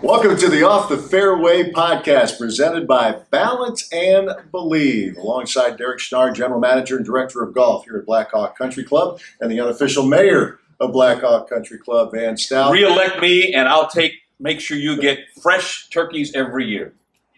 Welcome to the Off the Fairway podcast presented by Balance and Believe, alongside Derek Schnarr, General Manager and Director of Golf here at Blackhawk Country Club, and the unofficial mayor of Blackhawk Country Club, Van Stout. Re-elect me, and I'll make sure you get fresh turkeys every year.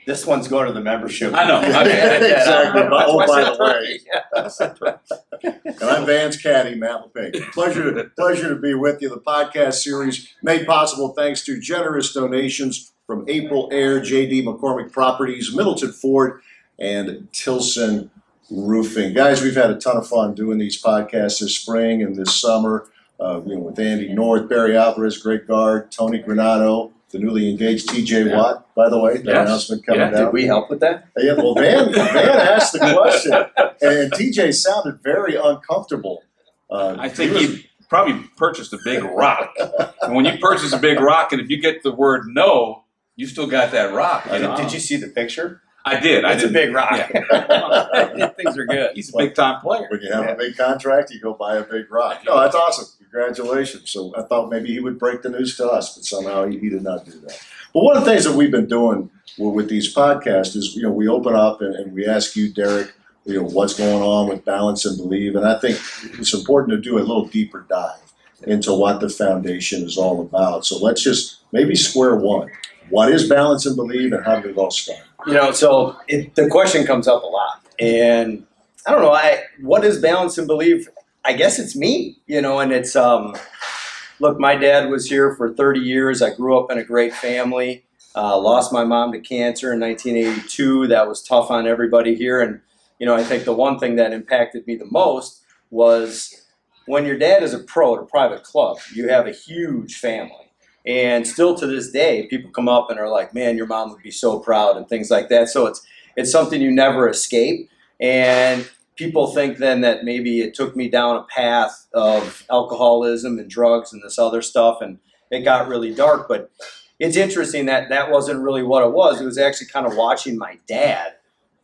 This one's going to the membership. I know. Exactly. Oh, by the way. And I'm Van's caddy, Matt LePage. Pleasure to be with you. The podcast series made possible thanks to generous donations from April Air, J.D. McCormick Properties, Middleton Ford, and Tilson Roofing. Guys, we've had a ton of fun doing these podcasts this spring and this summer, with Andy North, Barry Alvarez, Greg Gard, Tony Granado, the newly engaged T.J. Watt, by the way, the announcement coming down. Did we help with that? Yeah, well, Van asked the question, and T.J. sounded very uncomfortable. I think he probably purchased a big rock. And when you purchase a big rock, and if you get the word no, you still got that rock. Did you see the picture? I did. It's a big rock. Yeah. Things are good. He's a big-time player. When you have a big contract, you go buy a big rock. No, that's awesome. Congratulations. So I thought maybe he would break the news to us, but somehow he did not do that. But one of the things that we've been doing with these podcasts is, we open up and we ask you, Derek, what's going on with Balance and Believe. And I think it's important to do a little deeper dive into what the foundation is all about. So let's just maybe square one. What is Balance and Believe, and how did it all start? The question comes up a lot. And I don't know, what is Balance and Believe? I guess it's me, and it's, look, my dad was here for 30 years. I grew up in a great family, lost my mom to cancer in 1982. That was tough on everybody here. And, I think the one thing that impacted me the most was when your dad is a pro at a private club, you have a huge family. And still to this day, people come up and are like, man, your mom would be so proud and things like that. So it's something you never escape. And people think then that maybe it took me down a path of alcoholism and drugs and this other stuff, and it got really dark. But it's interesting that that wasn't really what it was. It was actually kind of watching my dad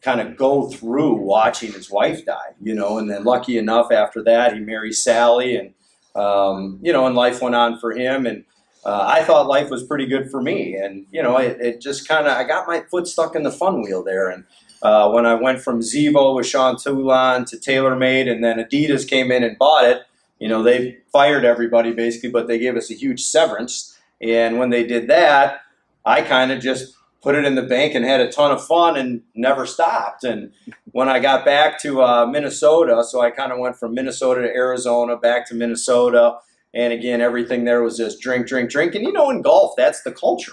kind of go through watching his wife die, and then lucky enough after that, he married Sally, and, and life went on for him. And I thought life was pretty good for me. And, it just kind of, I got my foot stuck in the fun wheel there. And when I went from Zevo with Sean Toulon to TaylorMade, and then Adidas came in and bought it, they fired everybody basically, but they gave us a huge severance. And when they did that, I kind of just put it in the bank and had a ton of fun and never stopped. And when I got back to Minnesota, so I kind of went from Minnesota to Arizona, back to Minnesota. And again, everything there was just drink, drink, drink. And in golf, that's the culture.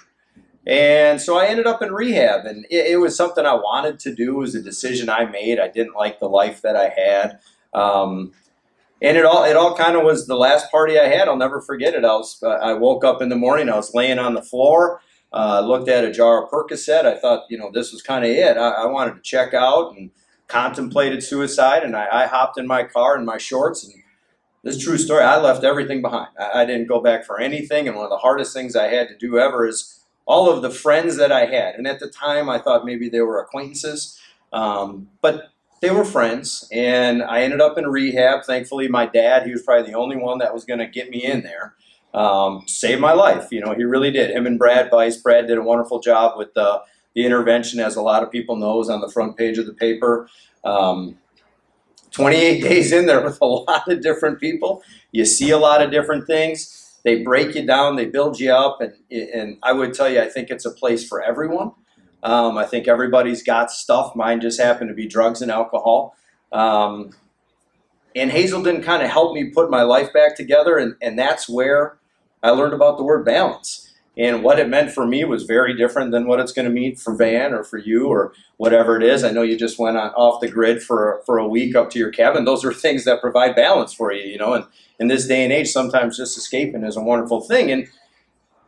And so I ended up in rehab, and it was something I wanted to do. It was a decision I made. I didn't like the life that I had. And it all kind of was the last party I had. I'll never forget it. I woke up in the morning. I was laying on the floor. Looked at a jar of Percocet. I thought, this was kind of it. I wanted to check out and contemplated suicide. And I hopped in my car in my shorts. And this is a true story. I left everything behind. I didn't go back for anything. And one of the hardest things I had to do ever is all of the friends that I had. And at the time, I thought maybe they were acquaintances. But they were friends. And I ended up in rehab. Thankfully, my dad, he was probably the only one that was going to get me in there. Saved my life. He really did. Him and Brad Bice. Brad did a wonderful job with the intervention, as a lot of people know, is on the front page of the paper. 28 days in there with a lot of different people. You see a lot of different things. They break you down. They build you up. And I would tell you, I think it's a place for everyone. I think everybody's got stuff. Mine just happened to be drugs and alcohol. And Hazelden kind of helped me put my life back together. And that's where I learned about the word balance. And what it meant for me was very different than what it's going to mean for Van or for you or whatever it is. I know you just went off the grid for a week up to your cabin. Those are things that provide balance for you, And in this day and age, sometimes just escaping is a wonderful thing. And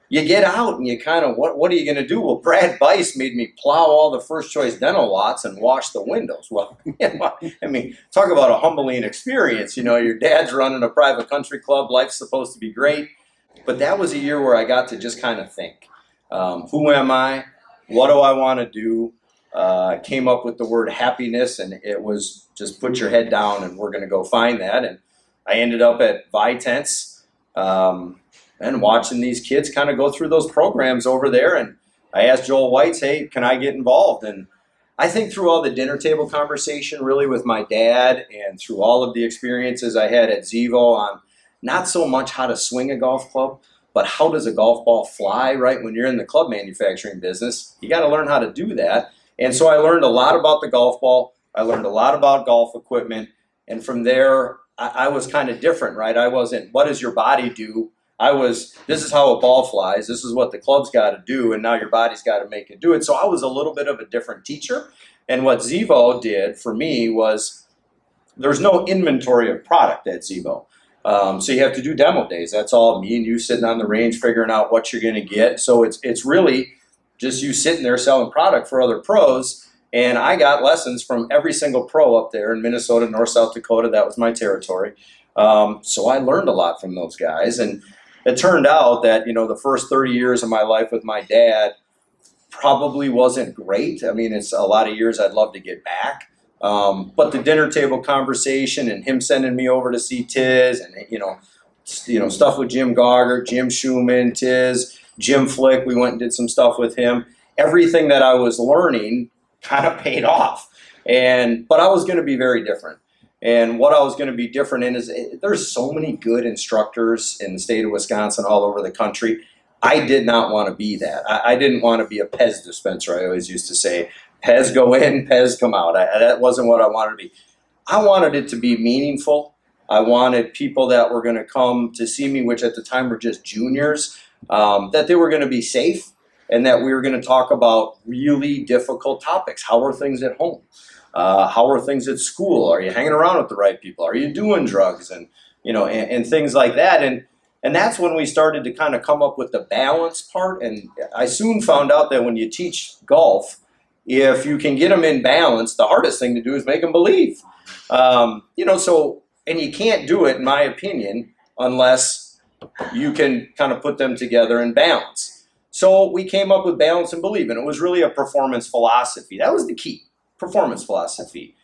you get out and you kind of, what are you going to do? Well, Brad Bice made me plow all the first choice dental lots and wash the windows. Well, I mean, talk about a humbling experience. Your dad's running a private country club. Life's supposed to be great. But that was a year where I got to just kind of think, who am I? What do I want to do? Came up with the word happiness, and it was just put your head down and we're going to go find that. And I ended up at Vitence. and watching these kids kind of go through those programs over there. And I asked Joel Weitz, hey, can I get involved? And I think through all the dinner table conversation really with my dad and through all of the experiences I had at Zevo on not so much how to swing a golf club, but how does a golf ball fly, right? When you're in the club manufacturing business, you got to learn how to do that. And so I learned a lot about the golf ball. I learned a lot about golf equipment. And from there, I was kind of different, right? I wasn't, what does your body do? I was, this is how a ball flies. This is what the club's got to do. And now your body's got to make it do it. So I was a little bit of a different teacher. And what Zevo did for me was there's no inventory of product at Zevo. So you have to do demo days. That's all me and you sitting on the range figuring out what you're going to get. So it's really just you sitting there selling product for other pros. And I got lessons from every single pro up there in Minnesota, North, South Dakota. That was my territory. So I learned a lot from those guys. And it turned out that, the first 30 years of my life with my dad probably wasn't great. I mean, it's a lot of years I'd love to get back. But the dinner table conversation and him sending me over to see Tiz and, stuff with Jim Gauger, Jim Schumann, Tiz, Jim Flick, we went and did some stuff with him. Everything that I was learning kind of paid off. But I was going to be very different. And what I was going to be different in is there's so many good instructors in the state of Wisconsin all over the country. I did not want to be that. I didn't want to be a Pez dispenser. I always used to say, Pez go in, Pez come out. That wasn't what I wanted to be. I wanted it to be meaningful. I wanted people that were going to come to see me, which at the time were just juniors, that they were going to be safe and that we were going to talk about really difficult topics. How are things at home? How are things at school? Are you hanging around with the right people? Are you doing drugs? And things like that. And that's when we started to kind of come up with the balance part. And I soon found out that when you teach golf, if you can get them in balance, the hardest thing to do is make them believe. And you can't do it, in my opinion, unless you can kind of put them together in balance. So we came up with balance and believe, and it was really a performance philosophy. That was the key, performance philosophy.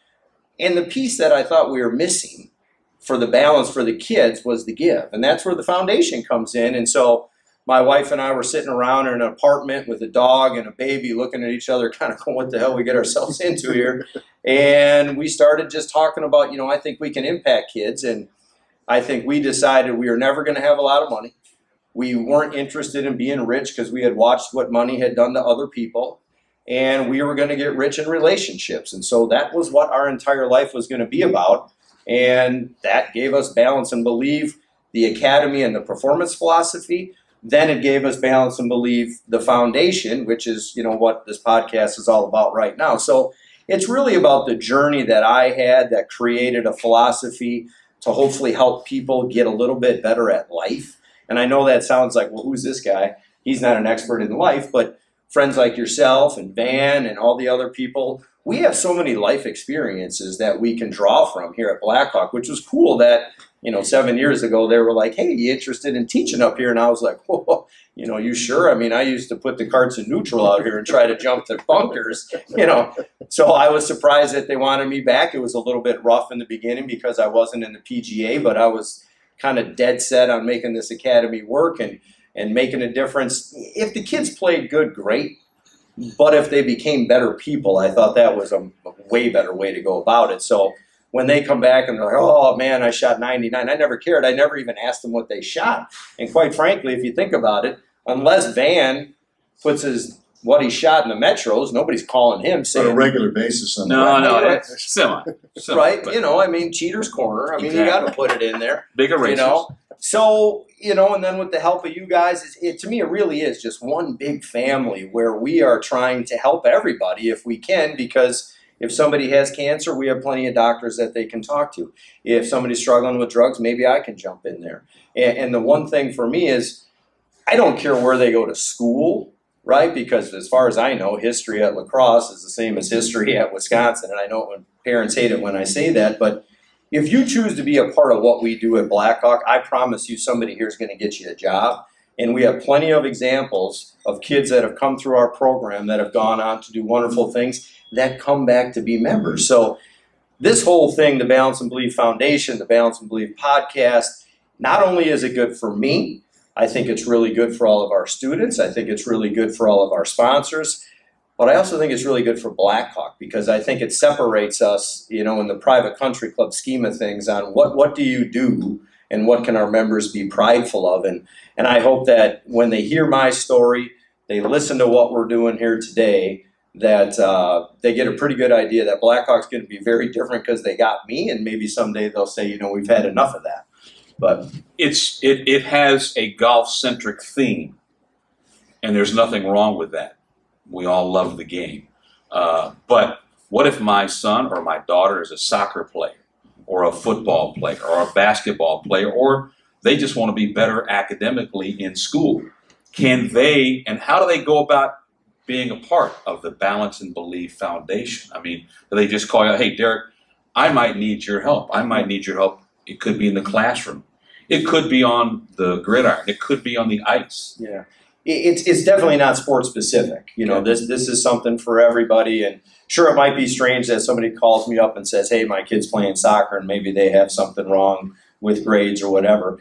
And the piece that I thought we were missing for the balance for the kids was the give. And that's where the foundation comes in. And so my wife and I were sitting around in an apartment with a dog and a baby looking at each other, kind of going, what the hell we get ourselves into here? And we started just talking about, I think we can impact kids. And I think we decided we were never going to have a lot of money. We weren't interested in being rich because we had watched what money had done to other people. And we were going to get rich in relationships. And so that was what our entire life was going to be about. And that gave us balance and believe, the academy and the performance philosophy. Then it gave us balance and believe, the foundation, which is, what this podcast is all about right now. So it's really about the journey that I had that created a philosophy to hopefully help people get a little bit better at life. And I know that sounds like, well, who's this guy? He's not an expert in life, but friends like yourself and Van and all the other people, we have so many life experiences that we can draw from here at Blackhawk, which was cool that, 7 years ago, they were like, hey, you interested in teaching up here? And I was like, whoa, you sure? I mean, I used to put the carts in neutral out here and try to jump the bunkers, So I was surprised that they wanted me back. It was a little bit rough in the beginning because I wasn't in the PGA, but I was kind of dead set on making this academy work and making a difference. If the kids played good, great. But if they became better people, I thought that was a way better way to go about it. So when they come back and they're like, oh, man, I shot 99, I never cared. I never even asked them what they shot. And quite frankly, if you think about it, unless Van puts what he shot in the Metros, nobody's calling him saying. On a regular basis. No, it's semi. Right? But, cheater's corner. I mean, exactly. You got to put it in there. Bigger racers. So, and then with the help of you guys, to me, it really is just one big family where we are trying to help everybody if we can, because if somebody has cancer, we have plenty of doctors that they can talk to. If somebody's struggling with drugs, maybe I can jump in there. And the one thing for me is I don't care where they go to school, right? Because as far as I know, history at La Crosse is the same as history at Wisconsin. And I know when parents hate it when I say that, but if you choose to be a part of what we do at Blackhawk, I promise you somebody here is going to get you a job. And we have plenty of examples of kids that have come through our program that have gone on to do wonderful things that come back to be members. So this whole thing, the Balance and Believe Foundation, the Balance and Believe podcast, not only is it good for me, I think it's really good for all of our students. I think it's really good for all of our sponsors. But I also think it's really good for Blackhawk because I think it separates us, in the private country club scheme of things on what do you do and what can our members be prideful of. And I hope that when they hear my story, they listen to what we're doing here today, that they get a pretty good idea that Blackhawk's going to be very different because they got me, and maybe someday they'll say, we've had enough of that. But it has a golf-centric theme, and there's nothing wrong with that. We all love the game. But what if my son or my daughter is a soccer player or a football player or a basketball player, or they just want to be better academically in school? Can they, and how do they go about being a part of the Balance and Believe Foundation? I mean, do they just call you, hey, Derek, I might need your help. I might need your help. It could be in the classroom. It could be on the gridiron. It could be on the ice. Yeah. It's definitely not sports specific. This is something for everybody. And sure, it might be strange that somebody calls me up and says, hey, my kid's playing soccer and maybe they have something wrong with grades or whatever.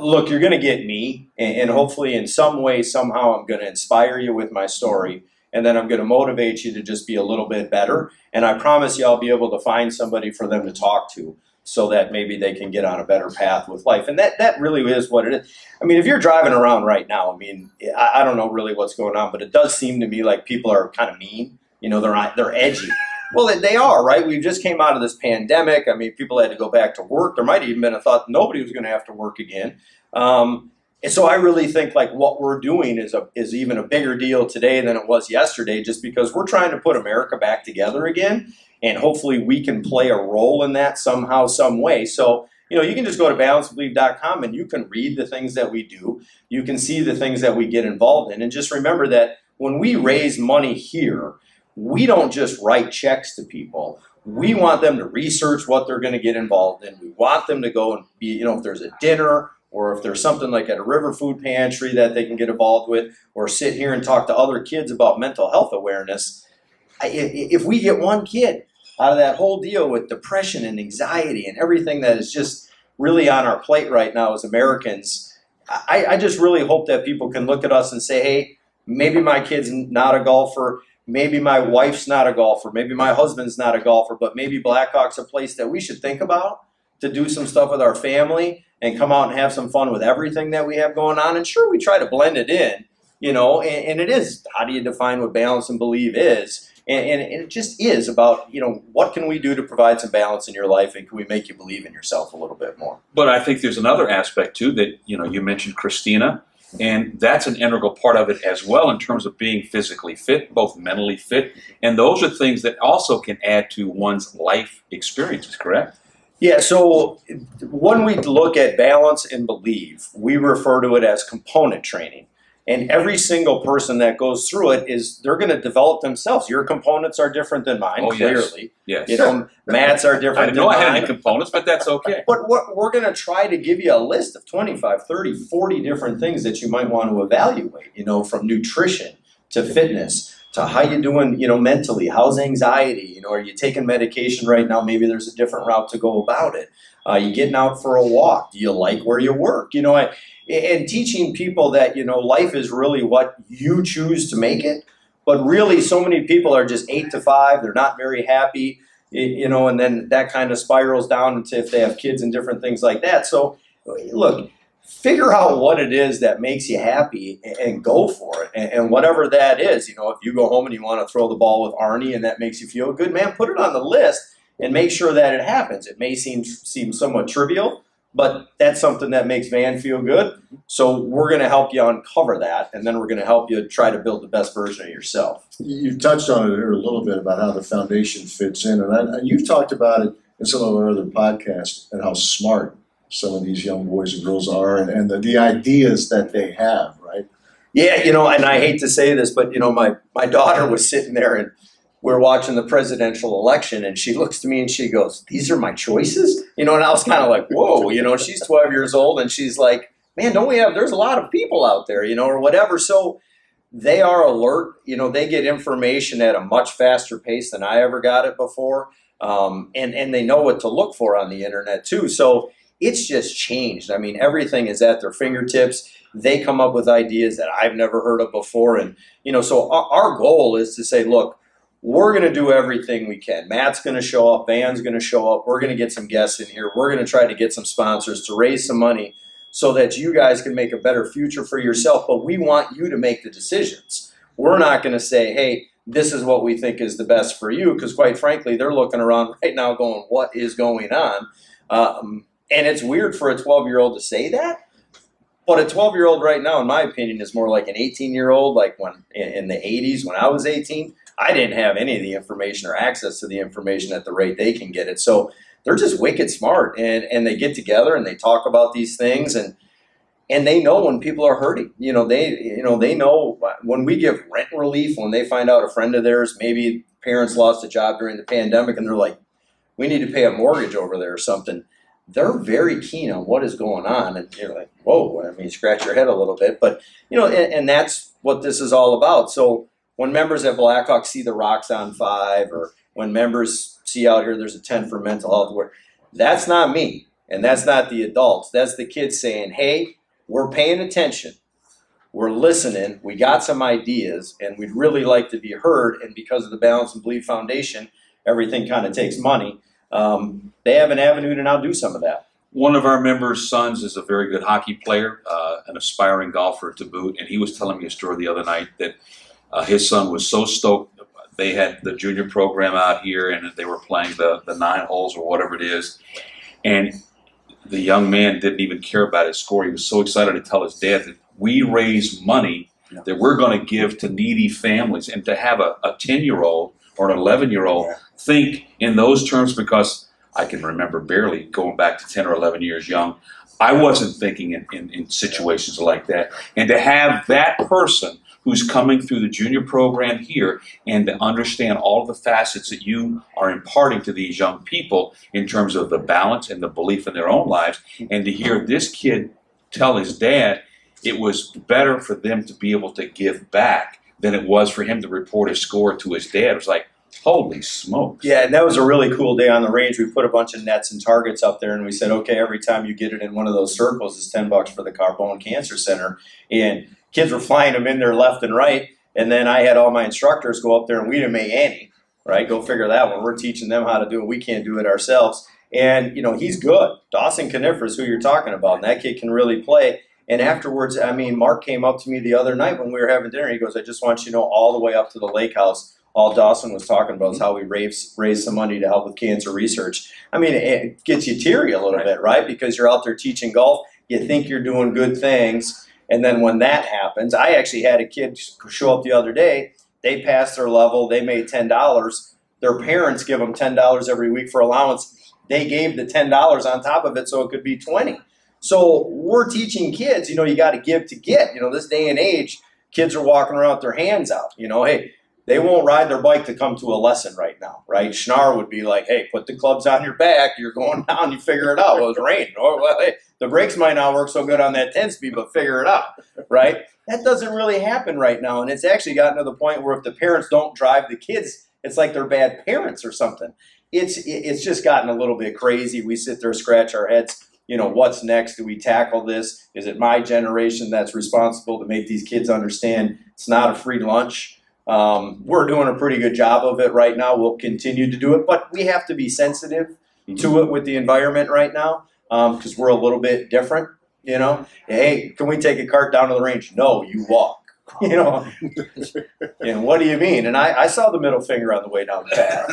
Look, you're going to get me, and hopefully in some way, somehow, I'm going to inspire you with my story, and then I'm going to motivate you to just be a little bit better. And I promise you I'll be able to find somebody for them to talk to, so that maybe they can get on a better path with life. And that really is what it is. I mean, if you're driving around right now, I don't know really what's going on, but it does seem to me like people are kind of mean. They're edgy. Well, they are, right? We just came out of this pandemic. I mean, people had to go back to work. There might have even been a thought nobody was going to have to work again. And so I really think like what we're doing is even a bigger deal today than it was yesterday, just because we're trying to put America back together again. And hopefully we can play a role in that somehow, some way. So, you can just go to balanceandbelieve.com and you can read the things that we do. You can see the things that we get involved in. And just remember that when we raise money here, we don't just write checks to people. We want them to research what they're going to get involved in. We want them to go and be, if there's a dinner or if there's something like at a river food pantry that they can get involved with, or sit here and talk to other kids about mental health awareness. If we get one kid out of that whole deal with depression and anxiety and everything that is just really on our plate right now as Americans, I just really hope that people can look at us and say, hey, maybe my kid's not a golfer, maybe my wife's not a golfer, maybe my husband's not a golfer, but maybe Blackhawk's a place that we should think about to do some stuff with our family and come out and have some fun with everything that we have going on. And sure, we try to blend it in, and it is, how do you define what balance and believe is? And it just is about, what can we do to provide some balance in your life, and can we make you believe in yourself a little bit more? But I think there's another aspect, too, that, you mentioned Christina, and that's an integral part of it as well in terms of being physically fit, both mentally fit. And those are things that also can add to one's life experiences, correct? Yeah, so when we look at balance and believe, we refer to it as component training. And every single person that goes through it they're going to develop themselves. Your components are different than mine, clearly. Yes. Matt's are different I didn't know I had any components, but that's okay. But we're going to try to give you a list of 25, 30, 40 different things that you might want to evaluate, from nutrition to fitness to how you doing, mentally. How's anxiety? Are you taking medication right now? Maybe there's a different route to go about it. You getting out for a walk? Do you like where you work? And teaching people that, life is really what you choose to make it. But really, so many people are just 8 to 5. They're not very happy, and then that kind of spirals down into if they have kids and different things like that. So, look, figure out what it is that makes you happy and go for it. And whatever that is, if you go home and you want to throw the ball with Arnie and that makes you feel good, man, put it on the list and make sure that it happens. It may seem somewhat trivial, but that's something that makes Van feel good. So we're going to help you uncover that, and then we're going to help you try to build the best version of yourself. You've touched on it here a little bit about how the foundation fits in, and you've talked about it in some of our other podcasts and how smart some of these young boys and girls are, and the ideas that they have, right? Yeah, and I hate to say this, but, my daughter was sitting there and we're watching the presidential election, and she looks to me and she goes, "These are my choices?" And I was kind of like, whoa, she's 12 years old and she's like, man, there's a lot of people out there, or whatever. So they are alert, they get information at a much faster pace than I ever got it before. And they know what to look for on the internet too. So it's just changed. I mean, everything is at their fingertips. They come up with ideas that I've never heard of before. And, so our goal is to say, look, we're going to do everything we can. Matt's going to show up. Van's going to show up. We're going to get some guests in here. We're going to try to get some sponsors to raise some money so that you guys can make a better future for yourself. But we want you to make the decisions. We're not going to say, hey, this is what we think is the best for you, because quite frankly, they're looking around right now going, what is going on? And it's weird for a 12-year-old to say that. But a 12-year-old right now, in my opinion, is more like an 18-year-old. Like when in the 80s, when I was 18, I didn't have any of the information or access to the information at the rate they can get it. So they're just wicked smart, and they get together and they talk about these things, and they know when people are hurting. They know when we give rent relief, when they find out a friend of theirs, maybe parents lost a job during the pandemic, and they're like, we need to pay a mortgage over there or something. They're very keen on what is going on, and you're like, whoa, I mean, scratch your head a little bit. But, and that's what this is all about. So when members at Blackhawk see the Rocks on 5, or when members see out here there's a tent for mental health work, that's not me, and that's not the adults. That's the kids saying, hey, we're paying attention, we're listening, we got some ideas, and we'd really like to be heard. And because of the Balance and Believe Foundation, everything kind of takes money. They have an avenue to now do some of that. One of our members' sons is a very good hockey player, an aspiring golfer to boot, and he was telling me a story the other night that his son was so stoked. They had the junior program out here, and they were playing the 9 holes or whatever it is, and the young man didn't even care about his score. He was so excited to tell his dad that we raise money that we're going to give to needy families, and to have a 10-year-old or an 11-year-old think in those terms, because I can remember barely going back to 10 or 11 years young. I wasn't thinking in situations like that. And to have that person who's coming through the junior program here and to understand all of the facets that you are imparting to these young people in terms of the balance and the belief in their own lives, and to hear this kid tell his dad it was better for them to be able to give back than it was for him to report his score to his dad. It was like, holy smokes. Yeah, and that was a really cool day on the range. We put a bunch of nets and targets up there, and we said, okay, every time you get it in one of those circles, it's $10 for the Carbone Cancer Center. And kids were flying them in there left and right. And then I had all my instructors go up there, and we didn't make any, right? Go figure that one. We're teaching them how to do it. We can't do it ourselves. And, he's good. Dawson Conifer is who you're talking about, and that kid can really play. And afterwards, I mean, Mark came up to me the other night when we were having dinner. He goes, I just want you to know, all the way up to the lake house, all Dawson was talking about is how we raised some money to help with cancer research. I mean, it gets you teary a little bit, right? Because you're out there teaching golf. You think you're doing good things. And then when that happens, I actually had a kid show up the other day. They passed their level. They made $10. Their parents give them $10 every week for allowance. They gave the $10 on top of it so it could be $20. So we're teaching kids, you got to give to get. This day and age, kids are walking around with their hands out. Hey, they won't ride their bike to come to a lesson right now, right? Schnarr would be like, hey, put the clubs on your back. You're going down. You figure it out. Well, it's raining. Or, well, hey, the brakes might not work so good on that 10-speed, but figure it out, right? That doesn't really happen right now. And it's actually gotten to the point where if the parents don't drive the kids, it's like they're bad parents or something. It's just gotten a little bit crazy. We sit there, scratch our heads. What's next? Do we tackle this? Is it my generation that's responsible to make these kids understand it's not a free lunch? We're doing a pretty good job of it right now. We'll continue to do it, but we have to be sensitive to it with the environment right now, because we're a little bit different. Hey, can we take a cart down to the range? No, you walk. And what do you mean? And I saw the middle finger on the way down the path.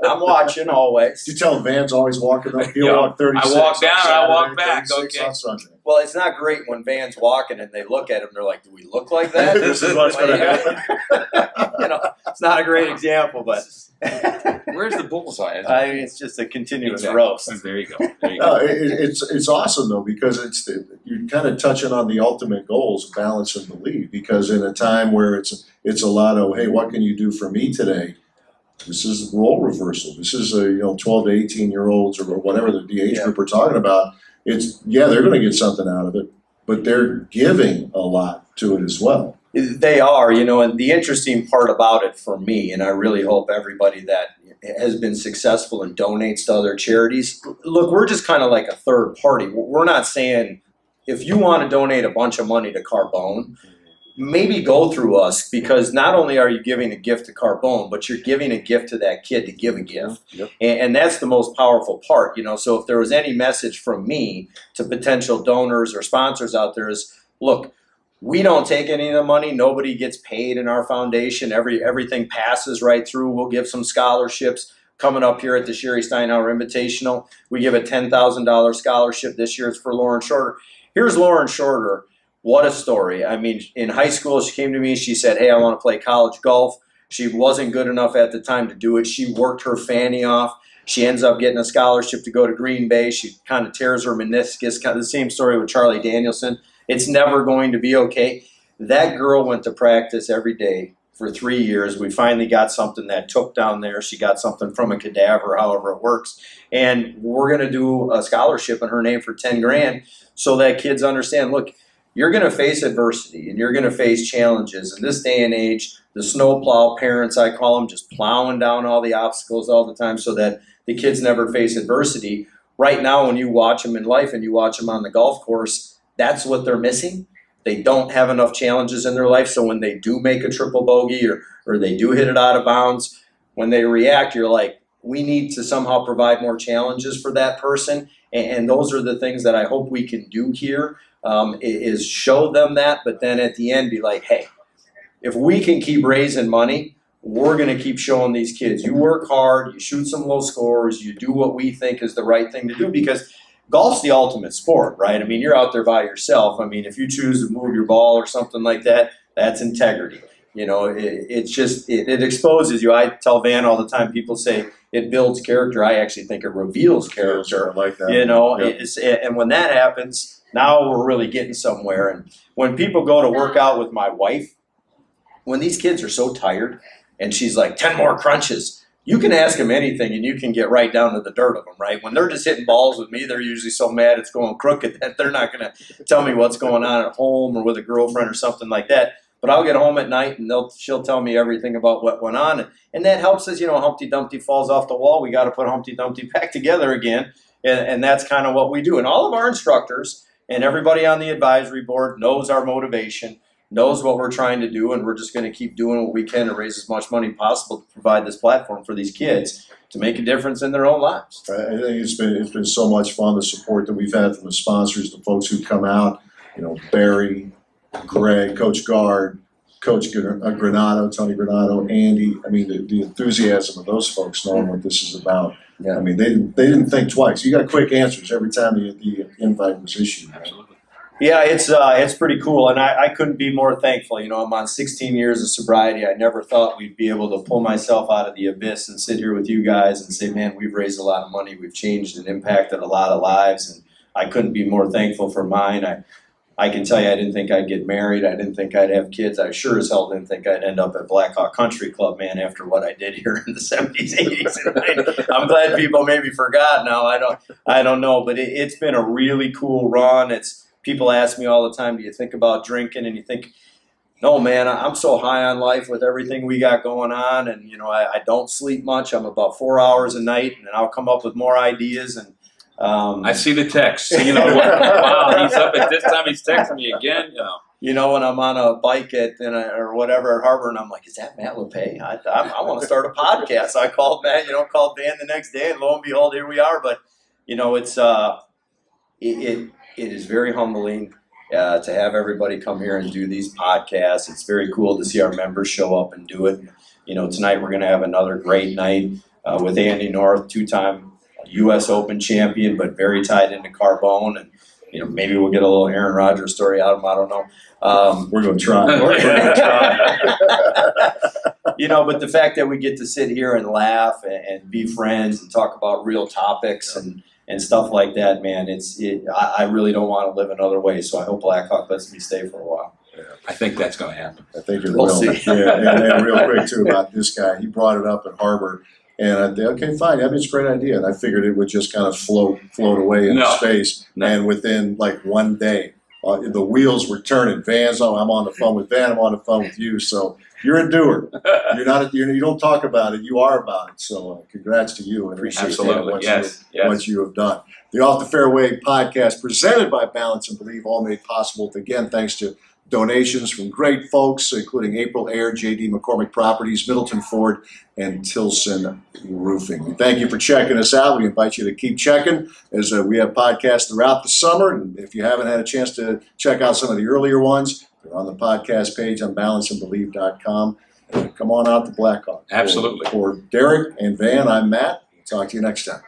I'm watching always. You tell Van's always walking up. He'll walk 36. I walk down, I walk back. Okay. On Sunday. Well, it's not great when Van's walking and they look at him. They're like, "Do we look like that?" This is what's going to happen. It's not a great example, but where's the bullseye? It's just a continuous roast. There you go. There you go. It's awesome though, because you're kind of touching on the ultimate goals, balance and belief. Because in a time where it's a lot of, hey, what can you do for me today? This is role reversal. This is 12 to 18-year-olds or whatever the age group we're talking about. They're going to get something out of it, but they're giving a lot to it as well. They are, and the interesting part about it for me, and I really hope everybody that has been successful and donates to other charities. Look, we're just kind of like a third party. We're not saying if you want to donate a bunch of money to Carbone, maybe go through us, because not only are you giving a gift to Carbone, but you're giving a gift to that kid to give a gift. Yep. And that's the most powerful part, you know. So if there was any message from me to potential donors or sponsors out there is, look, we don't take any of the money. Nobody gets paid in our foundation. Everything passes right through. We'll give some scholarships. Coming up here at the Sherry Steinhauer Invitational, we give a $10,000 scholarship. This year it's for Lauren Shorter. Here's Lauren Shorter. What a story. I mean, in high school, she came to me. She said, hey, I want to play college golf. She wasn't good enough at the time to do it. She worked her fanny off. She ends up getting a scholarship to go to Green Bay. She kind of tears her meniscus. Kind of the same story with Charlie Danielson. It's never going to be okay. That girl went to practice every day for 3 years. We finally got something that took down there. She got something from a cadaver, however it works. And we're going to do a scholarship in her name for 10 grand so that kids understand, look, you're going to face adversity and you're going to face challenges. In this day and age, the snowplow parents, I call them, just plowing down all the obstacles all the time so that the kids never face adversity. Right now, when you watch them in life and you watch them on the golf course, that's what they're missing. They don't have enough challenges in their life, so when they do make a triple bogey or they do hit it out of bounds, when they react, you're like, we need to somehow provide more challenges for that person, and those are the things that I hope we can do here, is show them that, but then at the end be like, hey, if we can keep raising money, we're going to keep showing these kids, you work hard, you shoot some low scores, you do what we think is the right thing to do, because golf's the ultimate sport, right? I mean, you're out there by yourself. I mean, if you choose to move your ball or something like that, that's integrity. You know, it's just, it exposes you. I tell Van all the time, people say it builds character. I actually think it reveals character. I like that. You know, Yep. and when that happens, now we're really getting somewhere. And when people go to work out with my wife, when these kids are so tired and she's like, 10 more crunches, you can ask them anything and you can get right down to the dirt of them, right? When they're just hitting balls with me, they're usually so mad it's going crooked that they're not going to tell me what's going on at home or with a girlfriend or something like that. But I'll get home at night and she'll tell me everything about what went on. And that helps us, you know, Humpty Dumpty falls off the wall. We got to put Humpty Dumpty back together again. And that's kind of what we do. And all of our instructors and everybody on the advisory board knows our motivation, knows what we're trying to do, and we're just going to keep doing what we can to raise as much money possible to provide this platform for these kids to make a difference in their own lives. I think it's been so much fun, the support that we've had from the sponsors, the folks who come out, you know, Barry, Greg, Coach Guard, Coach Granato, Tony Granato, Andy. I mean, the enthusiasm of those folks knowing what this is about. Yeah. I mean, they didn't think twice. You got quick answers every time the invite was issued. Right? Yeah, it's pretty cool, and I couldn't be more thankful. You know, I'm on 16 years of sobriety. I never thought we'd be able to pull myself out of the abyss and sit here with you guys and say, man, we've raised a lot of money, we've changed and impacted a lot of lives, and I couldn't be more thankful for mine. I can tell you I didn't think I'd get married. I didn't think I'd have kids. I sure as hell didn't think I'd end up at Blackhawk Country Club, man, after what I did here in the 70s, 80s, and 90s. I'm glad people maybe forgot now. I don't know, but it's been a really cool run. People ask me all the time, do you think about drinking? And you think, no, man, I'm so high on life with everything we got going on. And, you know, I don't sleep much. I'm about 4 hours a night, and I'll come up with more ideas. And I see the text. You know, wow, he's up at this time. He's texting me again. You know, when I'm on a bike or whatever at Harbor, and I'm like, is that Matt LePay? I want to start a podcast. I called Matt, called Dan the next day, and lo and behold, here we are. But, you know, it is very humbling to have everybody come here and do these podcasts. It's very cool to see our members show up and do it. You know, tonight we're going to have another great night with Andy North, two-time U.S. Open champion, but very tied into Carbone. And, you know, maybe we'll get a little Aaron Rodgers story out of him. I don't know. We're going to try. We're going to try. You know, but the fact that we get to sit here and laugh and be friends and talk about real topics and stuff like that, man, I really don't want to live another way. So I hope Blackhawk lets me stay for a while. Yeah. I think that's going to happen. I think it We'll will. see. Yeah, and real quick, too, about this guy. He brought it up at Harbor. And I thought, okay, fine. I mean, it's a great idea. And I figured it would just kind of float away into space. No. And within like one day, the wheels were turning. Van's on. I'm on the phone with Van. I'm on the phone with you. So you're a doer. You're not. You don't talk about it. You are about it. So congrats to you. And Absolutely. what you have done. The Off the Fairway podcast presented by Balance and Believe, all made possible, again, thanks to donations from great folks, including April Air, J.D. McCormick Properties, Middleton Ford, and Tilson Roofing. We thank you for checking us out. We invite you to keep checking as we have podcasts throughout the summer. And if you haven't had a chance to check out some of the earlier ones, they're on the podcast page on balanceandbelieve.com. Come on out to Blackhawk. Absolutely. For Derek and Van, I'm Matt. Talk to you next time.